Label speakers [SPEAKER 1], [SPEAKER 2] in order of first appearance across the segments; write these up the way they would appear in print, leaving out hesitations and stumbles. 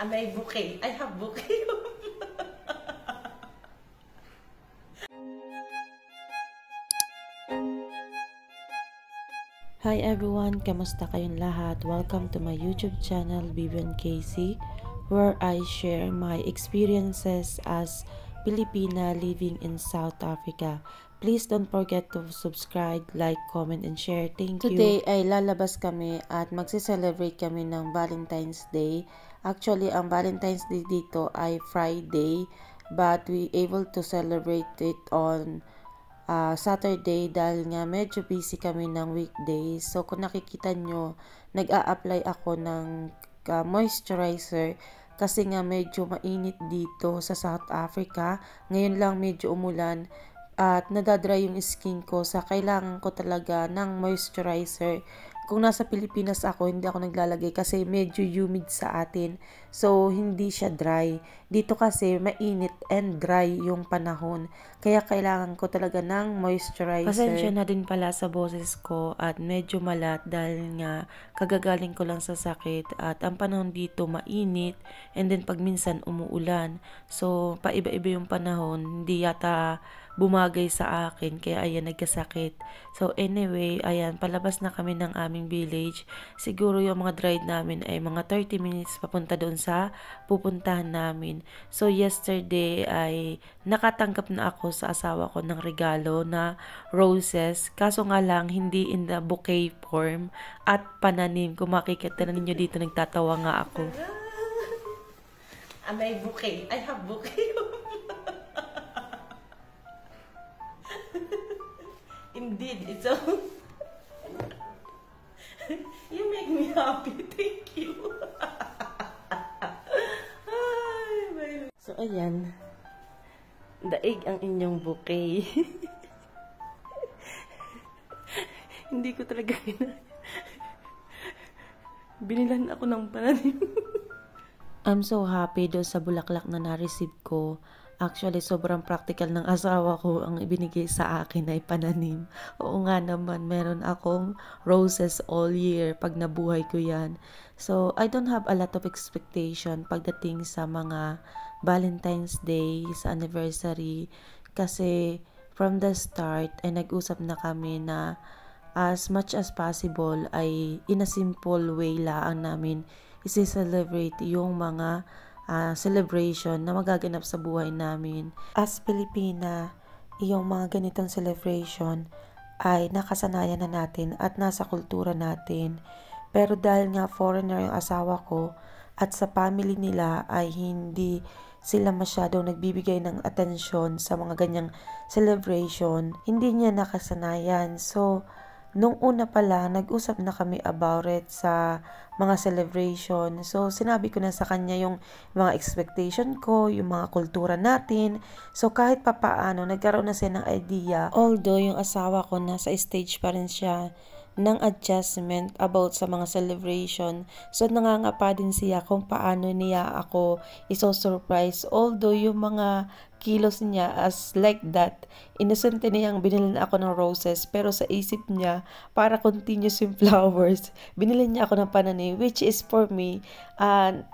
[SPEAKER 1] May bouquet. I have bouquet.
[SPEAKER 2] Hi everyone! Kamusta kayong lahat? Welcome to my YouTube channel, Vivian Casey, where I share my experiences as Filipina living in South Africa. Please don't forget to subscribe, like, comment, and share. Thank you! Today ay lalabas kami at magse-celebrate kami ng Valentine's Day. Actually, ang Valentine's Day dito ay Friday, but we able to celebrate it on Saturday dahil nga medyo busy kami ng weekdays. So kung nakikita nyo, nag-a-apply ako ng moisturizer kasi nga medyo mainit dito sa South Africa. Ngayon lang medyo umulan at nadadry yung skin ko sa kailangan ko talaga ng moisturizer. Kung nasa Pilipinas ako, hindi ako naglalagay kasi medyo humid sa atin. So, hindi siya dry. Dito kasi mainit and dry yung panahon. Kaya kailangan ko talaga ng moisturizer. Pasensya na din pala sa boses ko at medyo malat dahil nga kagagaling ko lang sa sakit. At ang panahon dito mainit and then pag minsan umuulan. So, paiba-iba yung panahon. Hindi yata bumagay sa akin kaya ayan nagkasakit. So anyway, ayan palabas na kami ng aming village. Siguro yung mga ride namin ay mga 30 minutes papunta doon sa pupuntahan namin. So yesterday ay nakatanggap na ako sa asawa ko ng regalo na roses. Kaso nga lang hindi in the bouquet form at pananim. Kung makikita na ninyo dito nagtatawa nga ako.
[SPEAKER 1] May bouquet. I have bouquet. Indeed, it's so... You make me happy. Thank you.
[SPEAKER 2] So, ayan. Daig ang inyong bouquet. Hindi ko talaga binilan ako ng pananim. I'm so happy do sa bulaklak na na-receive ko. Actually, sobrang practical ng asawa ko. Ang ibinigay sa akin ay pananim. Oo nga naman, meron akong roses all year pag nabuhay ko yan. So, I don't have a lot of expectation pagdating sa mga Valentine's Day, sa anniversary. Kasi, from the start, ay nag-usap na kami na as much as possible ay in a simple way lang namin isi-celebrate yung mga celebration na magaganap sa buhay namin. As Pilipina, yung mga ganitong celebration ay nakasanayan na natin at nasa kultura natin. Pero dahil nga foreigner yung asawa ko at sa family nila ay hindi sila masyadong nagbibigay ng atensyon sa mga ganyang celebration, hindi niya nakasanayan. So, nung una pala, nag-usap na kami about it sa mga celebration. So, sinabi ko na sa kanya yung mga expectation ko, yung mga kultura natin. So, kahit papaano, nagkaroon na siya ng idea. Although, yung asawa ko nasa stage pa rin siya ng adjustment about sa mga celebration. So, nangangapa din siya kung paano niya ako iso-surprise. Although, yung mga kilos niya as like that, innocent niyang binili ako ng roses, pero sa isip niya, para continuous yung flowers, binili niya ako ng pananim, which is for me,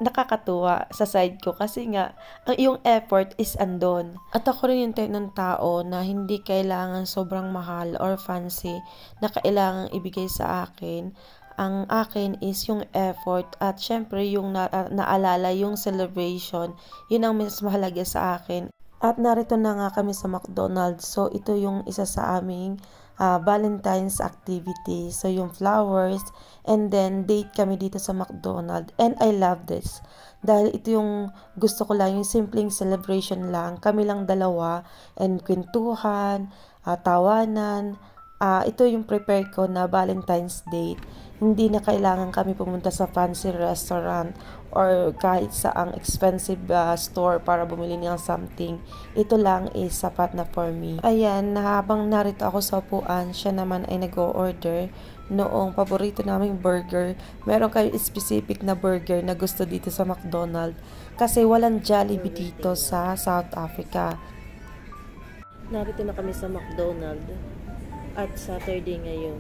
[SPEAKER 2] nakakatuwa sa side ko, kasi nga, ang iyong effort is andon. At ako rin yung type ng tao na hindi kailangan sobrang mahal or fancy na kailangan ibigay sa akin. Ang akin is yung effort at syempre yung naalala yung celebration, yun ang mas mahalaga sa akin. At narito na nga kami sa McDonald's. So, ito yung isa sa aming Valentine's activity. So, yung flowers. And then, date kami dito sa McDonald's. And I love this. Dahil ito yung gusto ko lang, yung simpleng celebration lang. Kami lang dalawa. And kwentuhan, tawanan. Ito yung prepare ko na Valentine's date. Hindi na kailangan kami pumunta sa fancy restaurant or kahit sa ang expensive store para bumili ng something. Ito lang is sapat na for me. Ayan, habang narito ako sa upuan, siya naman ay nag-o-order noong paborito naming burger. Meron kayo specific na burger na gusto dito sa McDonald's kasi walang Jollibee dito sa South Africa. Narito na kami sa McDonald's at Saturday ngayon.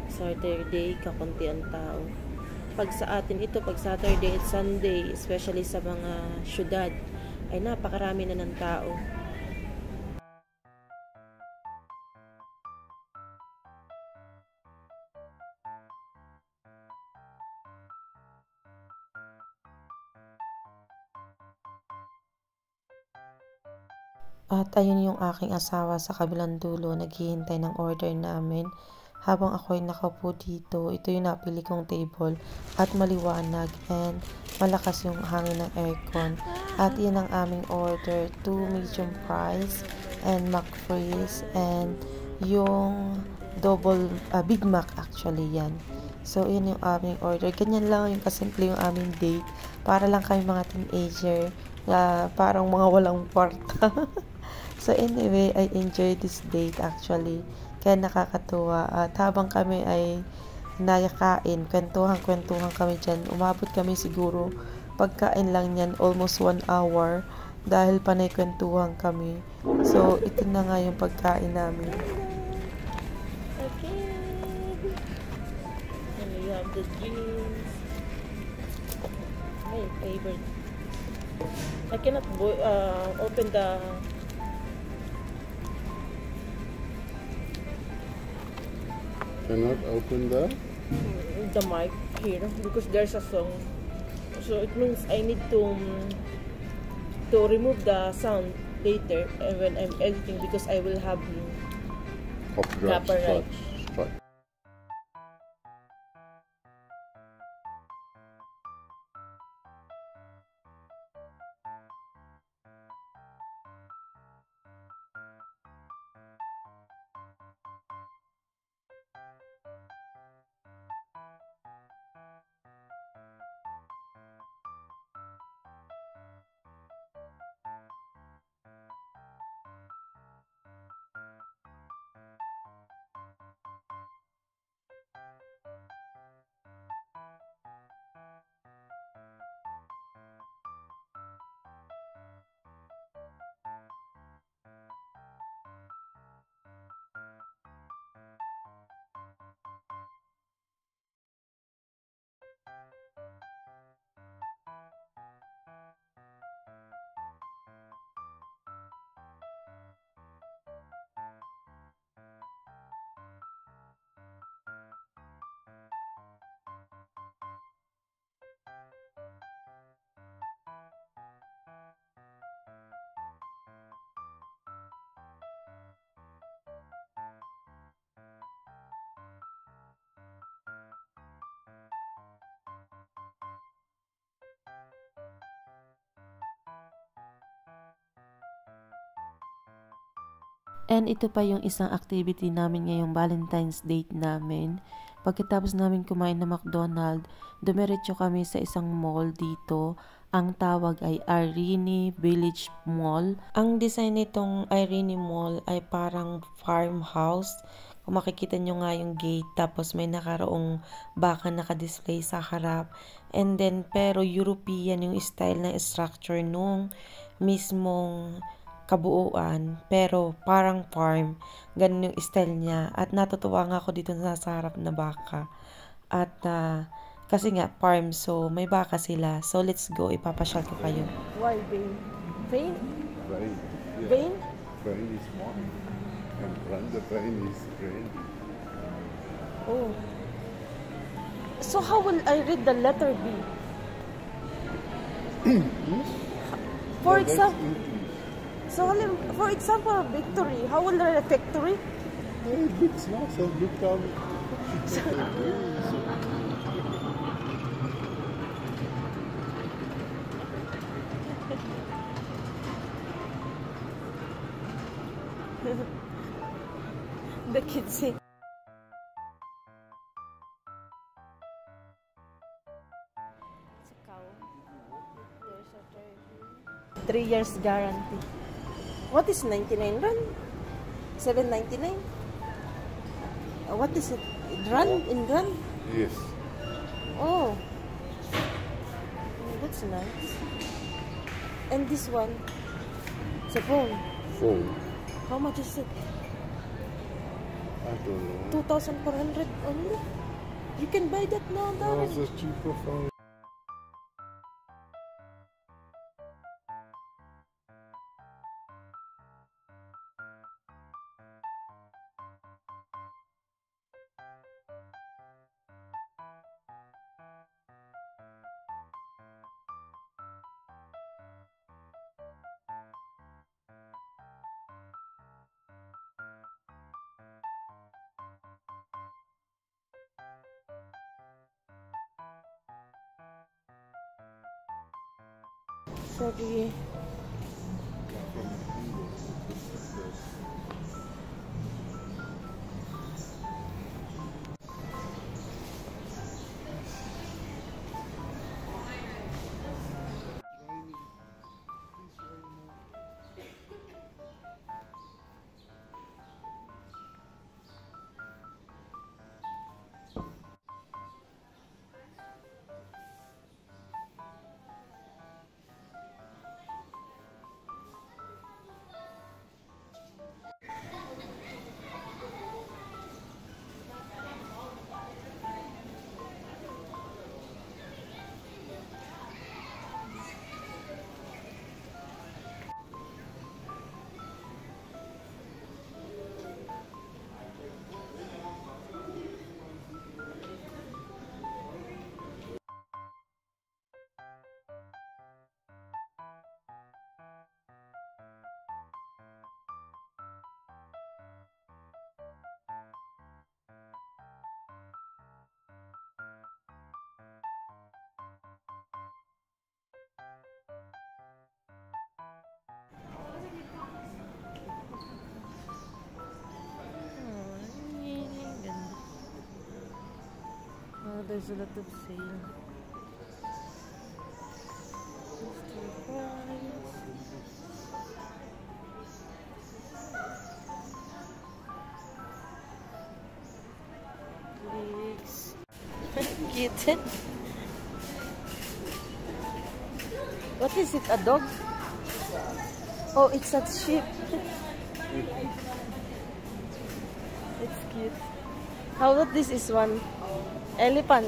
[SPEAKER 2] Saturday, kakunti ang tao. Pag sa atin ito, pag Saturday at Sunday, especially sa mga syudad, ay napakarami na ng tao. At ayun yung aking asawa sa kabilang dulo, naghihintay ng order namin. Habang ako'y nakaupo dito, ito yung napili kong table at maliwanag and malakas yung hangin ng aircon. At yun ang aming order, 2 medium fries and McFreeze and yung double, Big Mac actually yan. So yun yung aming order. Ganyan lang yung kasimple yung aming date. Para lang kami mga teenager, parang mga walang kwarta. So anyway, I enjoyed this date actually. Kaya nakakatuwa. At habang kami ay nayakain, kwentuhan kami dyan. Umabot kami siguro, pagkain lang yan, almost 1 hour. Dahil panay kwentuhan kami. So ito na nga yung pagkain namin.
[SPEAKER 1] Okay. And we have the juice. My favorite. I cannot open the...
[SPEAKER 3] Cannot open the
[SPEAKER 1] mic here because there's a song, so it means I need to remove the sound later when I'm editing because I will have
[SPEAKER 3] copyright strike.
[SPEAKER 2] And ito pa yung isang activity namin ngayong Valentine's date namin. Pagkatapos namin kumain na McDonald's, dumiretso kami sa isang mall dito. Ang tawag ay Irene Village Mall. Ang design nitong Irene Mall ay parang farmhouse. Kung makikita nyo nga yung gate, tapos may nakaroong baka naka-display sa harap. And then, pero European yung style ng structure nung mismong kabuuan, pero parang farm. Ganun yung style niya. At natutuwa nga ako dito sa harap na baka. At kasi nga farm, so may baka sila. So let's go, ipapasyal ko kayo.
[SPEAKER 1] Why vein? Vein?
[SPEAKER 3] Vein. Yeah.
[SPEAKER 1] Vein?
[SPEAKER 3] Vein is one. And run the vein is green.
[SPEAKER 1] Oh. So how will I read the letter B? For example, for example, victory. How will I read victory?
[SPEAKER 3] It's not so become.
[SPEAKER 1] The kids say. It's a cow. There's a turkey. 3 years guarantee. What is 99 rand? 7.99? What is it? Rand in rand?
[SPEAKER 3] Yes.
[SPEAKER 1] Oh. That's nice. And this one? It's a phone.
[SPEAKER 3] Phone.
[SPEAKER 1] How much is it?
[SPEAKER 3] I don't know.
[SPEAKER 1] 2,400 only? You can buy that now,
[SPEAKER 3] Oh,
[SPEAKER 1] darling.
[SPEAKER 3] it's a cheaper phone.
[SPEAKER 1] Sorry. Oh, there's a lot of sale. Mr. Price. Legs. Kitten. What is it? A dog? Oh, it's a sheep. It's cute. How about this is one? Elephant.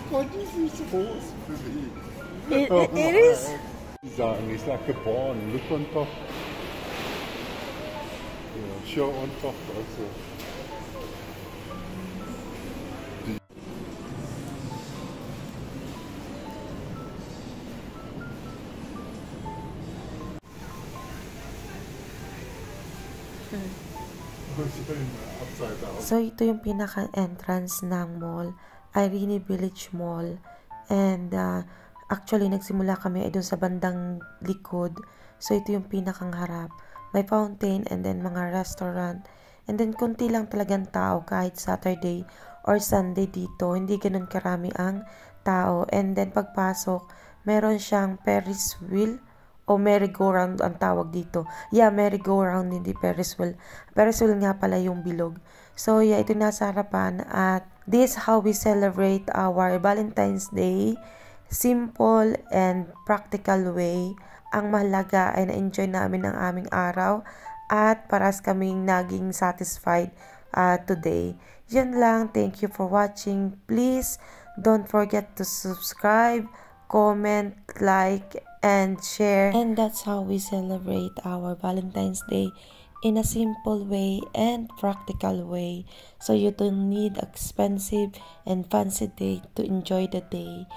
[SPEAKER 3] What is he supposed to be?
[SPEAKER 1] It is.
[SPEAKER 3] He's like a barn. Look on top. Yeah, show on top also. Upside down.
[SPEAKER 2] So, ito yung pinaka-entrance ng mall, Irene Village Mall. And, actually, nagsimula kami ay doon sa bandang likod. So, ito yung pinakang harap. May fountain and then mga restaurant. And then, konti lang talagang tao kahit Saturday or Sunday dito. Hindi ganun karami ang tao. And then, pagpasok, meron siyang Ferris wheel o merry-go-round ang tawag dito. Yeah, merry-go-round, hindi Ferris wheel. Ferris wheel nga pala yung bilog. So, yeah, ito nasa harapan. At this is how we celebrate our Valentine's Day. Simple and practical way. Ang mahalaga ay na-enjoy namin ang aming araw. At paras kaming naging satisfied today. Yan lang. Thank you for watching. Please, don't forget to subscribe, comment, like, and share. And that's how we celebrate our Valentine's Day in a simple way and practical way. So you don't need expensive and fancy day to enjoy the day.